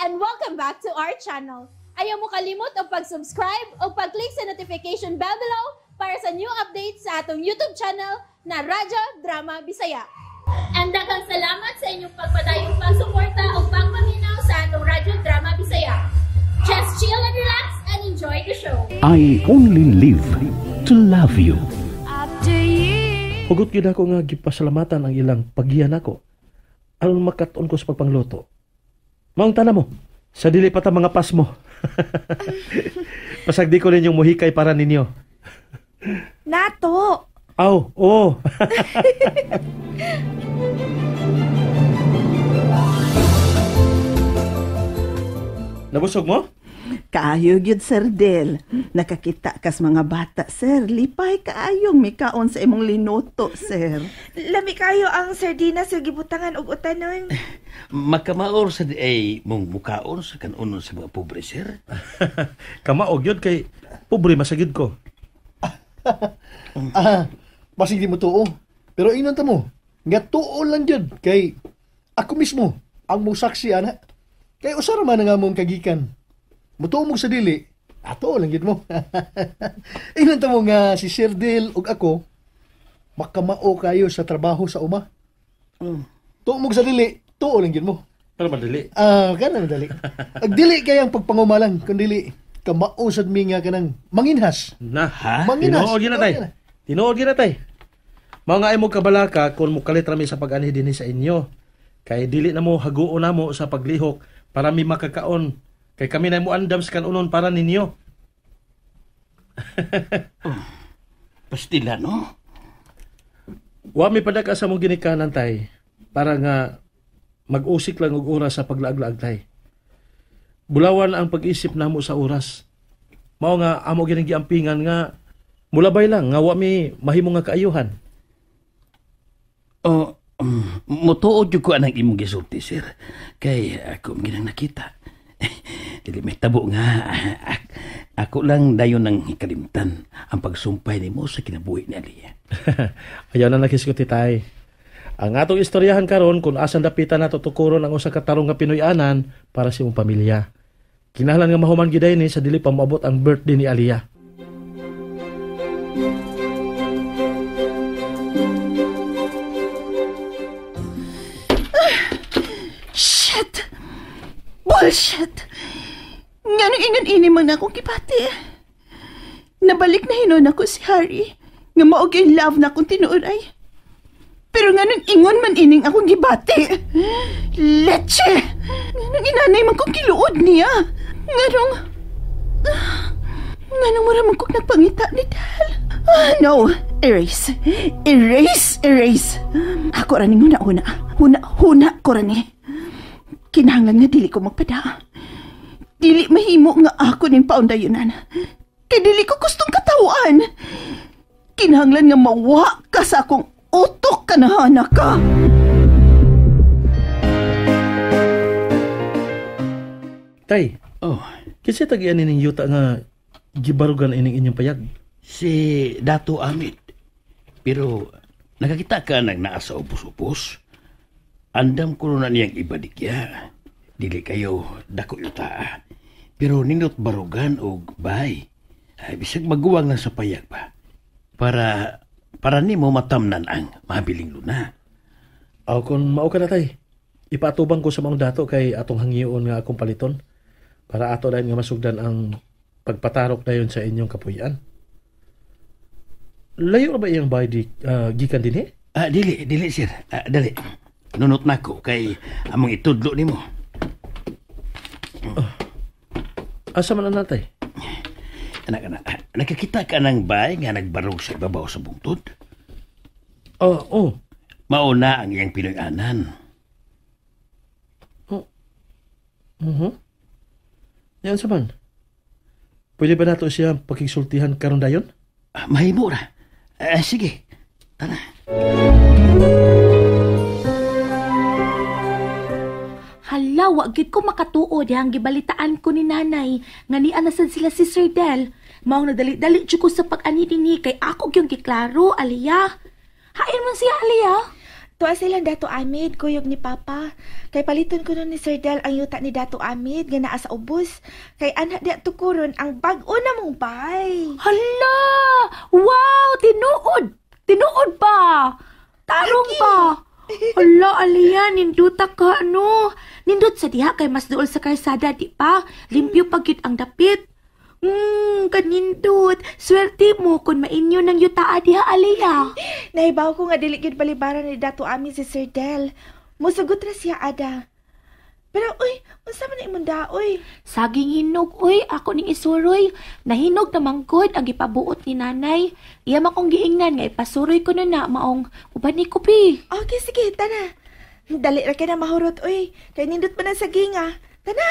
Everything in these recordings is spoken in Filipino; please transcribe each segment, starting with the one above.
and welcome back to our channel. Ayaw mo kalimot o pag-subscribe o pag-click sa notification bell below para sa new updates sa atong YouTube channel na Radyo Drama Bisaya. And daghang salamat sa inyong pagpadayong pagsuporta o pagpaminaw sa atong Radyo Drama Bisaya. Just chill and relax and enjoy the show. I only live to love you. Hugot yun ako nga gipasalamatan ang ilang paggiyan ako. Aron makatuon ko sa pagpangluto. Maong tana mo, sa dili pa ta mga pas mo. Pasagdi ko ninyong muhikay para ninyo. Nato! Aw, oo. Nabusog mo? Kaayo gyud Sir Del. Nakakita kas mga bata, Sir. Lipay kaayong mikaon sa imong linuto, Sir. Lami kayo ang sardinas sa gibutangan og utanon. Makamaor sa ay mong mukaon sa kanunon sa mga pobre, sir. Kamaog yun kay pobre masagid ko. Basig di mo tuo. Pero inon ta mo, nga tuo lang yun kay ako mismo ang musaksi, ana. Kay usara man nga mong kagikan. Mutuo mo sa dili, ato lang yun mo. Inon ta mo nga si Sir Del ug ako, makamao kayo sa trabaho sa uma. Tuo mo sa dili, tuo lang yun mo. Pero madali. Kanan madali. Ag dili kayang pagpangumalang, kundi kamao sad mi nga kanang manginhas. Na, ha? Manginas. Tinuod yun na tay. Tinuod yun na tay. Mga ay mo kabalaka kung mukalit rami sa pag-anhi din sa inyo. Kay dili na mo haguon na mo sa paglihok para mi makakaon. Kay kami na mo andam sa kanunon para ninyo. Pastila, no? Wa mi padaka sa mong ginikanan tay para nga mag-usik lang og oras sa paglaag-laag tay. Bulawan ang pag-isip namo sa oras. Mao nga amo gining giampingan nga mulabay lang nga wa mi mahimo nga kaayuhan. Mutuod yung ko anang imong gisulti, sir. Kay ako ginang nakita. Dili may tabo nga. Ako lang dayon ng kalimtan ang pagsumpay ni mo sa kinabuhi ni Aliyah. Ayaw na nakiskuti tay. Ang atong istoryahan karon kung asan dapitan nato tukuron ang usa ka tarong nga Pinoy-anan para sa imong pamilya. Kinahanglan nga mahuman giday ni sa dili pa moabot ang birthday ni Aliyah. Shit! Bullshit! Nga nung ingon ini man akong kipati. Nabalik na hinon ako si Harry. Nga maog yung love na akong tinuuray. Pero nga nung ingon man ining akong gibati. Leche! Nga nung inanay man kong kiluod niya. Nga nung maramang kong nagpangita ni Dal. No. Erase. Erase. Erase. Ako raning huna-huna. Huna ko rani. Kinahanglan nga dili ko magpada. Dili mahimo nga ako ning paundayunan. Kay dili ko gustong katawaan. Kinahanglan nga mawa ka sa akong utok kanahana ka. Tay, kasi tagian ining yuta nga gibarugan ining inyong payag. Si Dato Amit. Pero nakakita ka nang naa sa upos-upos. Andam ko na niyang ibadikya. Dili kayo dako yuta. Pero nindot barugan o bay. Ay, bisag maguwang na sa payag ba? Para ni mo matamnan ang mabiling luna. Aw kung mao ka na tay. Ipatubang ko sa mga dato kay atong hangyoon nga akong paliton. Para ato dahil nga masugdan ang pagpatarok dayon sa inyong kapuyan. Layo ba iyang bahay gikan din Dili sir. Dali. Nunot na ko kay among itudlo nimo. Asa man na tay? Anak, nakakita ka ng bay nga nagbarog sa ibabaw sa bungtod? Oo. Mauna ang iyang Pinoy-anan. Yan sa man. Pwede ba nato siya pagkigsultihan karon dayon? Mahimo ra. Sige, tara. Hala, wag gid ko makatuod yang gibalitaan ko ni nanay nga ni anasan sila si Sir Del. Mao nadali-dali jud ko sa pag-ani dinhi kay ako gyud giklaro, Aliyah. Hain man siya, Aliyah. Tuwa silang Dato Amid, kuyog ni Papa. Kay paliton ko nun ni Sir Del ang yuta ni Dato Amid, nga naa sa ubos. Kay anak di tukuron ang bag-o na mong bay. Hala! Wow! Tinuod! Tinuod pa! Tarong pa! Hala, Aliyah, ninduta ka, ano? Nindot sa diha kay mas duol sa karsada, di pa? Limpyo pagkit ang dapit. Kanindot. Swerte mo kung mainyo ng yutaa diha, Aliyah. Nahibaw ko nga diligid balibaran ni Dato Amid si Sir Del. Musugot ra siya, Ada. Pero, uy, unsa man na imunda, uy? Saging hinog, uy. Ako ning isuroy. Nahinog na manggod ang ipabuot ni nanay. Iya makong giingnan nga ipasuroy ko na maong uban ni Kupi. Okay, sige, tana. Dali ra kay na mahurot, uy. Kay nindot pa na saging, ah. Tana.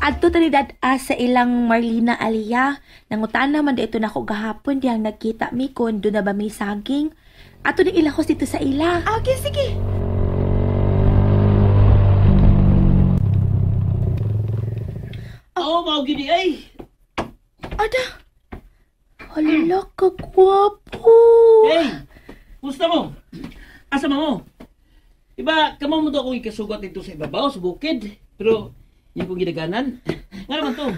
Adto tani dad-a sa ilang Marlina, Aliyah. Nangutan naman dito na ako gahapon diyang nagkita mi kung doon na ba may saging. Ato ni ilahos dito sa ila. Okay, sige. Oo, mao gini ay. Ada. Hala ka gwapo. Hey, kumusta mo? Asa mo? Iba, kamo mo daw akong ikasugat dito sa ibabaw, sa bukid. Pero, yung kong ginaganan. Nga naman to?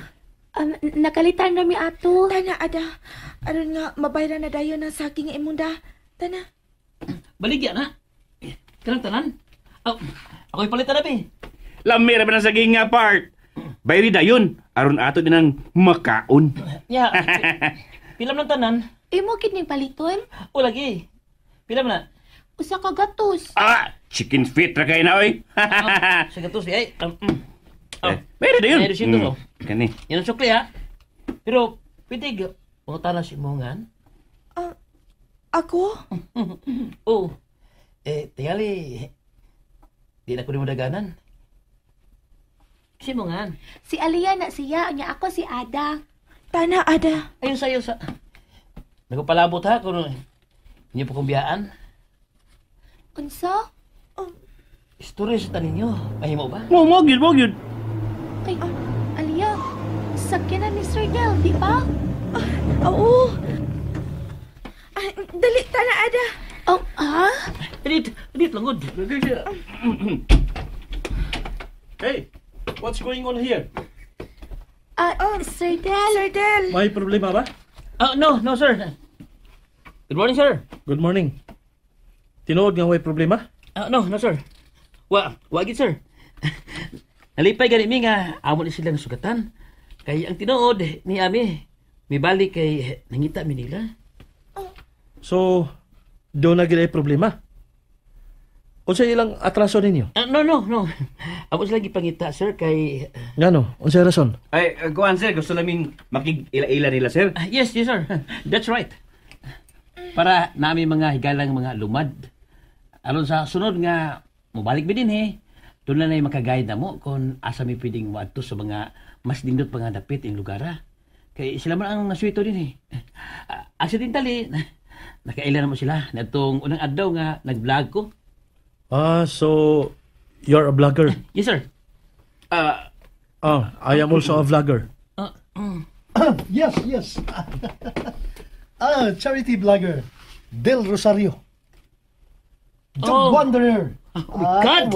Nakalitan na mi ato. Tana, Ada. Aron nga, mabayran na dayon ng saging imunda. Tana. Baligya na. Kanang tanan. Oh, ako'y palitan na, be. Lamira ba na saging nga part? Bayri dayon, aron ato din ang makaon. Ya, pilam ng tanan. Imo kid ning paliton? O, lagi. Pilam na. Usa ka gatos. Chicken feet ra kayo na, oy. Sa gatos, ay. Bayri dayon. Bayri siya to, no? Kani. Yan ang sukli, ha? Pero, pitig, pangutana si Mongan. Ako? Oo. Tingali, di na ko ni mo daganan. Si Mongan. Si Aliyah na siya, nya ako si Ada. Tana, Ada. Ayun sa'yo sa... Nagpalabot ha kung hindi po kong biyaan. Unsa? Istorya sa tanin nyo. Mahimo ba? Mo gyud. Ay, Aliyah, sakyan na ni Sir Del, di ba? Oo. Dali, Tana, Ada. Oh, ha? Edit langod. Lagay siya. Hey, what's going on here? Sir Del. Sir Del. May problema ba? No, sir. Good morning, sir. Good morning. Tinuod nga way problema? No, sir. Wagit, sir. Nalipay gani mi nga amo ni sila sugatan. Kay ang tinuod ni ami, may balik kay nangita mi nila. So, doon na gila problema? Unsa ilang atraso ninyo? No. Amo sila gipangita, sir, kay... Ngano? Unsa rason? Ay, kuan sir, gusto namin makig-ila-ila nila sir. Yes, sir. That's right. Para nami mga higalang mga lumad. Aron sa sunod nga, mubalik mi din doon na makagayad na mo kung asa mi pwedeng maadto sa mga mas dindot pa nga dapit in lugar. Kay sila man ang naswito din accidentally, nakaila na mo sila. Natong unang adlaw nga nag-vlog ko. So, you're a vlogger? Yes, sir. I am also a vlogger. Yes. Charity vlogger. Del Rosario. The Wanderer. Oh my God!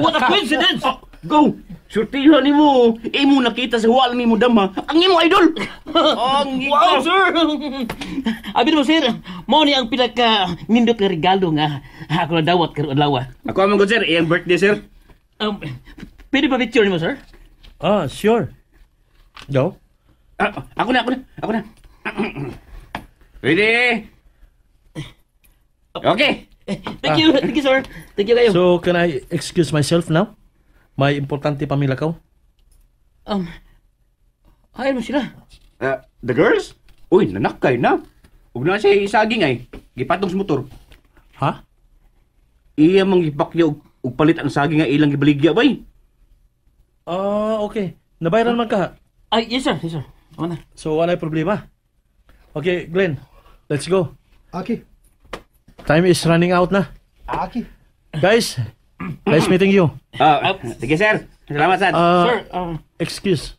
What a coincidence! Go! Surtihan ni mo. Imo nakita sa wall ni mo dama. Ang imo idol! Wow, sir! Abi mo, sir, mo ni ang pinaka nindot nga regalo nga ako na dawat karon adlaw. Ako amang good sir, iyang birthday sir. Pwede pa picture ni mo, sir? Sure. Go. Ako na. Ready? Okay. Thank you, sir. Thank you kayo. So, can I excuse myself now? May importante pamila ko. Ayaw mo sila. The girls? Uy, nanakay na. Huwag na siya isaging ay. Gipatong sa motor. Ha? Iya mang gipakya ug palit ang saging nga ilang gibaligya bay. Okay. Nabayaran man ka. Yes, sir. Ano na? So, wala problema. Okay, Glenn. Let's go. Okay. Time is running out na. Okay. Guys, nice meeting you. Sige sir. Salamat sir. Sir, Excuse.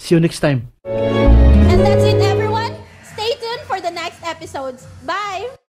See you next time. And that's it, everyone. Stay tuned for the next episodes. Bye!